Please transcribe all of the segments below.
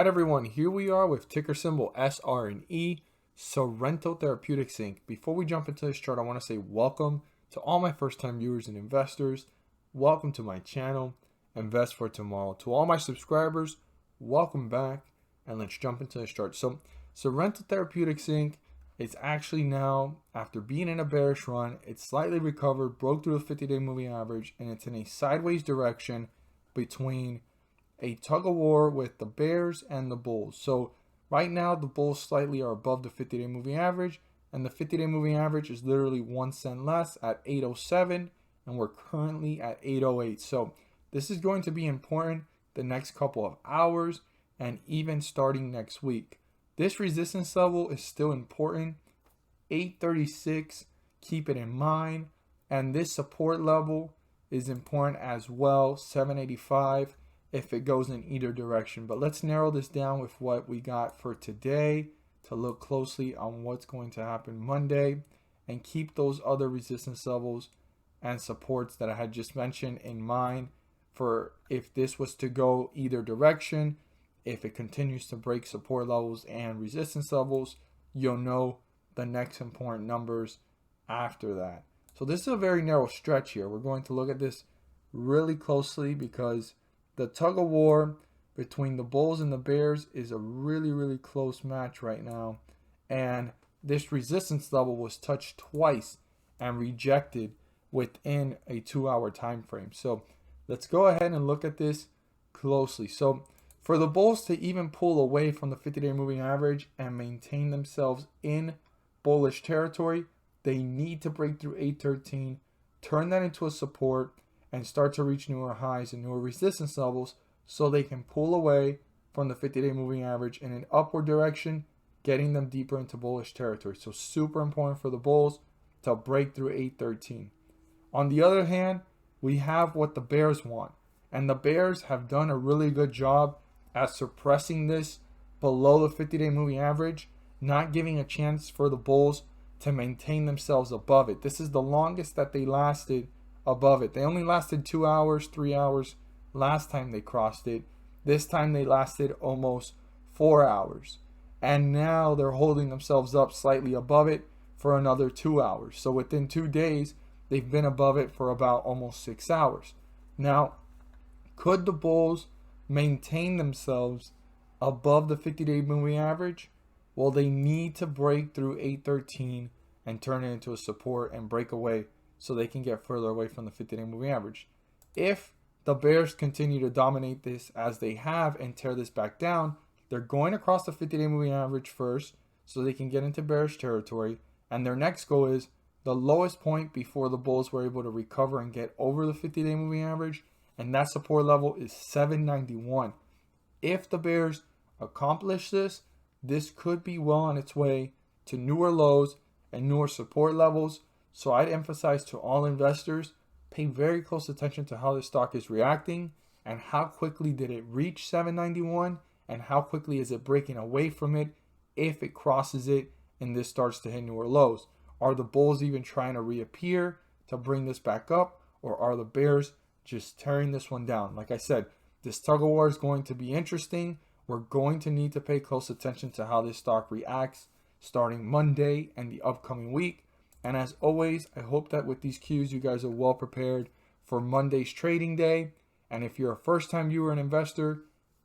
Alright everyone, here we are with ticker symbol SRNE, Sorrento Therapeutics Inc. Before we jump into this chart, I want to say welcome to all my first time viewers and investors. Welcome to my channel, Invest for Tomorrow. To all my subscribers, welcome back, and let's jump into this chart. So Sorrento Therapeutics Inc. is actually now, after being in a bearish run, it's slightly recovered, broke through the 50-day moving average, and it's in a sideways direction between a tug of war with the bears and the bulls. So right now the bulls slightly are above the 50-day moving average, and the 50-day moving average is literally 1 cent less at 807, and we're currently at 808. So this is going to be important the next couple of hours and even starting next week. This resistance level is still important, 836, keep it in mind, and this support level is important as well, 785. If it goes in either direction. But let's narrow this down with what we got for today to look closely on what's going to happen Monday and keep those other resistance levels and supports that I had just mentioned in mind for if this was to go either direction. If it continues to break support levels and resistance levels, you'll know the next important numbers after that. So this is a very narrow stretch here. We're going to look at this really closely because the tug of war between the bulls and the bears is a really close match right now, and this resistance level was touched twice and rejected within a 2-hour time frame. So let's go ahead and look at this closely. So for the bulls to even pull away from the 50-day moving average and maintain themselves in bullish territory, they need to break through 813, turn that into a support, and start to reach newer highs and newer resistance levels so they can pull away from the 50-day moving average in an upward direction, getting them deeper into bullish territory. So super important for the bulls to break through 813. On the other hand, we have what the bears want, and the bears have done a really good job at suppressing this below the 50-day moving average, not giving a chance for the bulls to maintain themselves above it. This is the longest that they lasted above it. They only lasted 2 hours, 3 hours last time they crossed it. This time they lasted almost 4 hours. And now they're holding themselves up slightly above it for another 2 hours. So within 2 days, they've been above it for about almost 6 hours. Now, could the bulls maintain themselves above the 50-day moving average? Well, they need to break through 813 and turn it into a support and break away so they can get further away from the 50-day moving average. If the bears continue to dominate this as they have and tear this back down, they're going across the 50-day moving average first so they can get into bearish territory, and their next goal is the lowest point before the bulls were able to recover and get over the 50-day moving average, and that support level is 791. If the bears accomplish this, this could be well on its way to newer lows and newer support levels. So I'd emphasize to all investors, pay very close attention to how the stock is reacting and how quickly did it reach 791 and how quickly is it breaking away from it if it crosses it and this starts to hit newer lows. Are the bulls even trying to reappear to bring this back up, or are the bears just tearing this one down? Like I said, this tug of war is going to be interesting. We're going to need to pay close attention to how this stock reacts starting Monday and the upcoming week. And as always, I hope that with these cues, you guys are well prepared for Monday's trading day. And if you're a first-time viewer and investor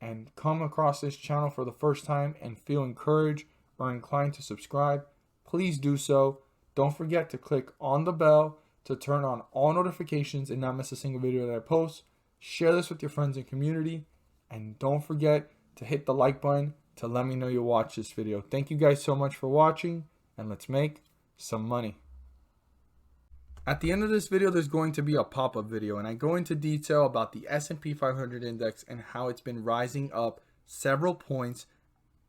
and come across this channel for the first time and feel encouraged or inclined to subscribe, please do so. Don't forget to click on the bell to turn on all notifications and not miss a single video that I post. Share this with your friends and community. And don't forget to hit the like button to let me know you watched this video. Thank you guys so much for watching, and let's make some money. At the end of this video, there's going to be a pop-up video, and I go into detail about the S&P 500 index and how it's been rising up several points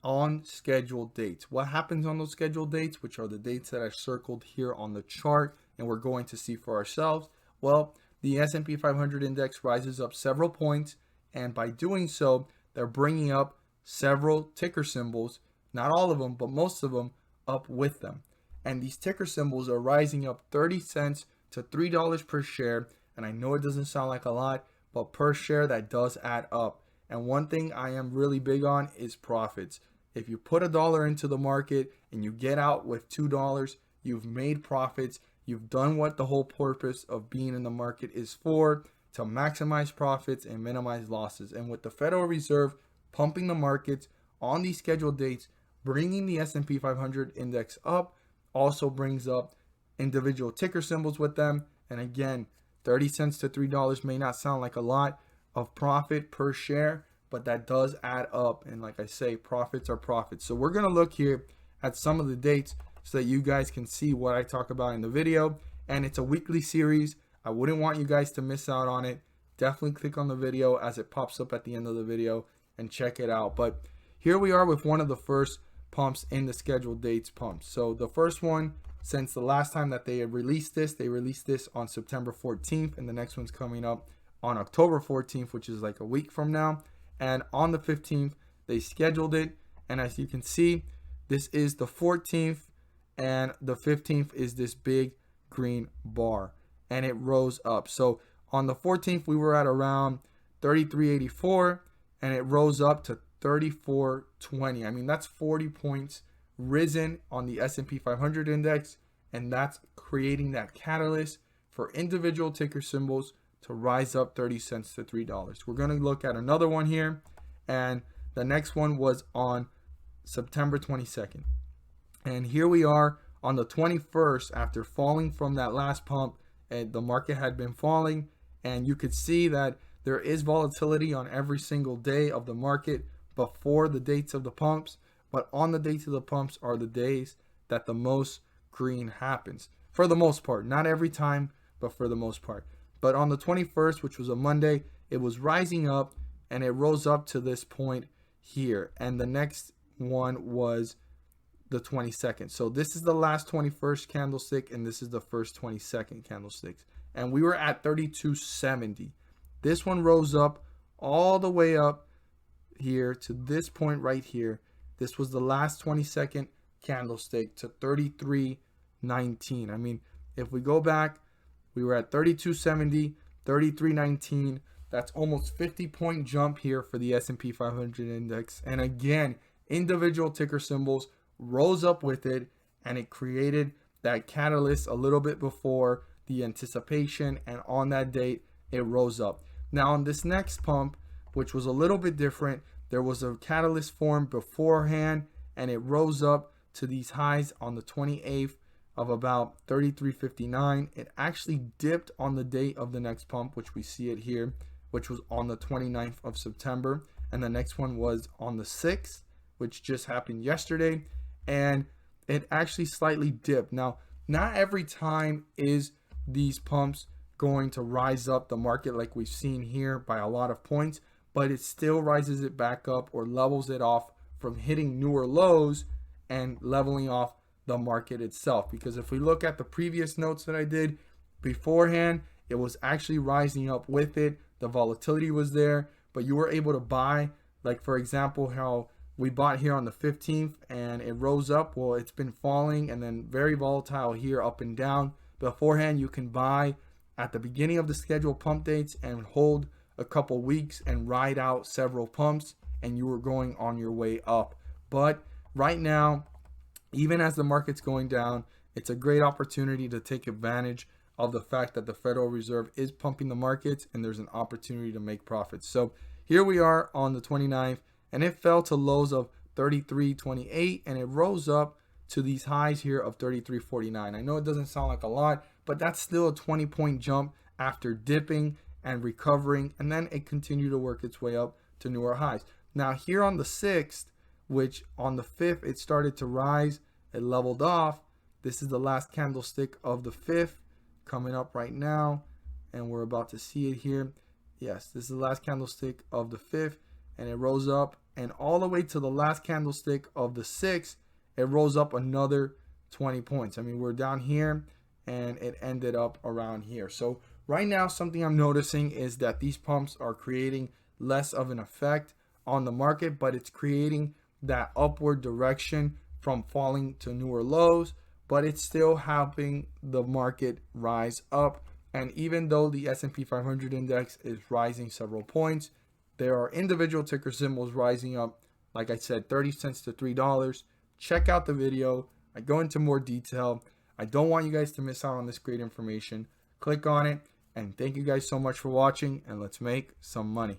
on scheduled dates. What happens on those scheduled dates, which are the dates that I circled here on the chart and we're going to see for ourselves? Well, the S&P 500 index rises up several points, and by doing so, they're bringing up several ticker symbols, not all of them, but most of them, up with them. And these ticker symbols are rising up 30 cents to $3 per share. And I know it doesn't sound like a lot, but per share that does add up. And one thing I am really big on is profits. If you put $1 into the market and you get out with $2, you've made profits. You've done what the whole purpose of being in the market is for, to maximize profits and minimize losses. And with the Federal Reserve pumping the markets on these scheduled dates, bringing the S&P 500 index up also brings up individual ticker symbols with them. And again, 30 cents to $3 may not sound like a lot of profit per share, but that does add up. And like I say, profits are profits. So we're going to look here at some of the dates so that you guys can see what I talk about in the video. And it's a weekly series. I wouldn't want you guys to miss out on it. Definitely click on the video as it pops up at the end of the video and check it out. But here we are with one of the first pumps in the scheduled dates pumps. So the first one, since the last time that they had released this, they released this on September 14th, and the next one's coming up on October 14th, which is like a week from now. And on the 15th, they scheduled it. And as you can see, this is the 14th, and the 15th is this big green bar, and it rose up. So on the 14th, we were at around 33.84, and it rose up to 34.20. I mean, that's 40 points risen on the S&P 500 index, and that's creating that catalyst for individual ticker symbols to rise up 30 cents to $3. We're going to look at another one here, and the next one was on September 22nd. And here we are on the 21st, after falling from that last pump, and the market had been falling, and you could see that there is volatility on every single day of the market before the dates of the pumps, but on the dates of the pumps are the days that the most green happens, for the most part. Not every time, but for the most part. But on the 21st, which was a Monday, it was rising up, and it rose up to this point here. And the next one was the 22nd. So this is the last 21st candlestick, and this is the first 22nd candlesticks. And we were at 32.70. This one rose up all the way up here to this point right here. This was the last 22nd candlestick to 33.19. I mean, if we go back, we were at 32.70, 33.19. That's almost 50-point jump here for the S&P 500 index. And again, individual ticker symbols rose up with it, and it created that catalyst a little bit before the anticipation, and on that date it rose up. Now on this next pump, which was a little bit different, there was a catalyst formed beforehand, and it rose up to these highs on the 28th of about 33.59. It actually dipped on the date of the next pump, which we see it here, which was on the 29th of September, and the next one was on the 6th, which just happened yesterday, and it actually slightly dipped. Now, not every time is these pumps going to rise up the market like we've seen here by a lot of points, but it still rises it back up or levels it off from hitting newer lows and leveling off the market itself. Because if we look at the previous notes that I did beforehand, it was actually rising up with it. The volatility was there, but you were able to buy, like for example, how we bought here on the 15th and it rose up. Well, it's been falling and then very volatile here, up and down. Beforehand, you can buy at the beginning of the scheduled pump dates and hold a couple weeks and ride out several pumps, and you were going on your way up. But right now, even as the market's going down, it's a great opportunity to take advantage of the fact that the Federal Reserve is pumping the markets, and there's an opportunity to make profits. So here we are on the 29th, and it fell to lows of 33.28, and it rose up to these highs here of 33.49. I know it doesn't sound like a lot, but that's still a 20-point jump after dipping and recovering, and then it continued to work its way up to newer highs. Now here on the 6th, which on the 5th it started to rise, it leveled off. This is the last candlestick of the 5th coming up right now, and we're about to see it here. Yes, this is the last candlestick of the 5th, and it rose up, and all the way to the last candlestick of the 6th, it rose up another 20 points. I mean, we're down here, and it ended up around here. So right now, something I'm noticing is that these pumps are creating less of an effect on the market, but it's creating that upward direction from falling to newer lows, but it's still helping the market rise up. And even though the S&P 500 index is rising several points, There are individual ticker symbols rising up, like I said, 30 cents to $3. Check out the video. I go into more detail. I don't want you guys to miss out on this great information. Click on it, and thank you guys so much for watching, and let's make some money.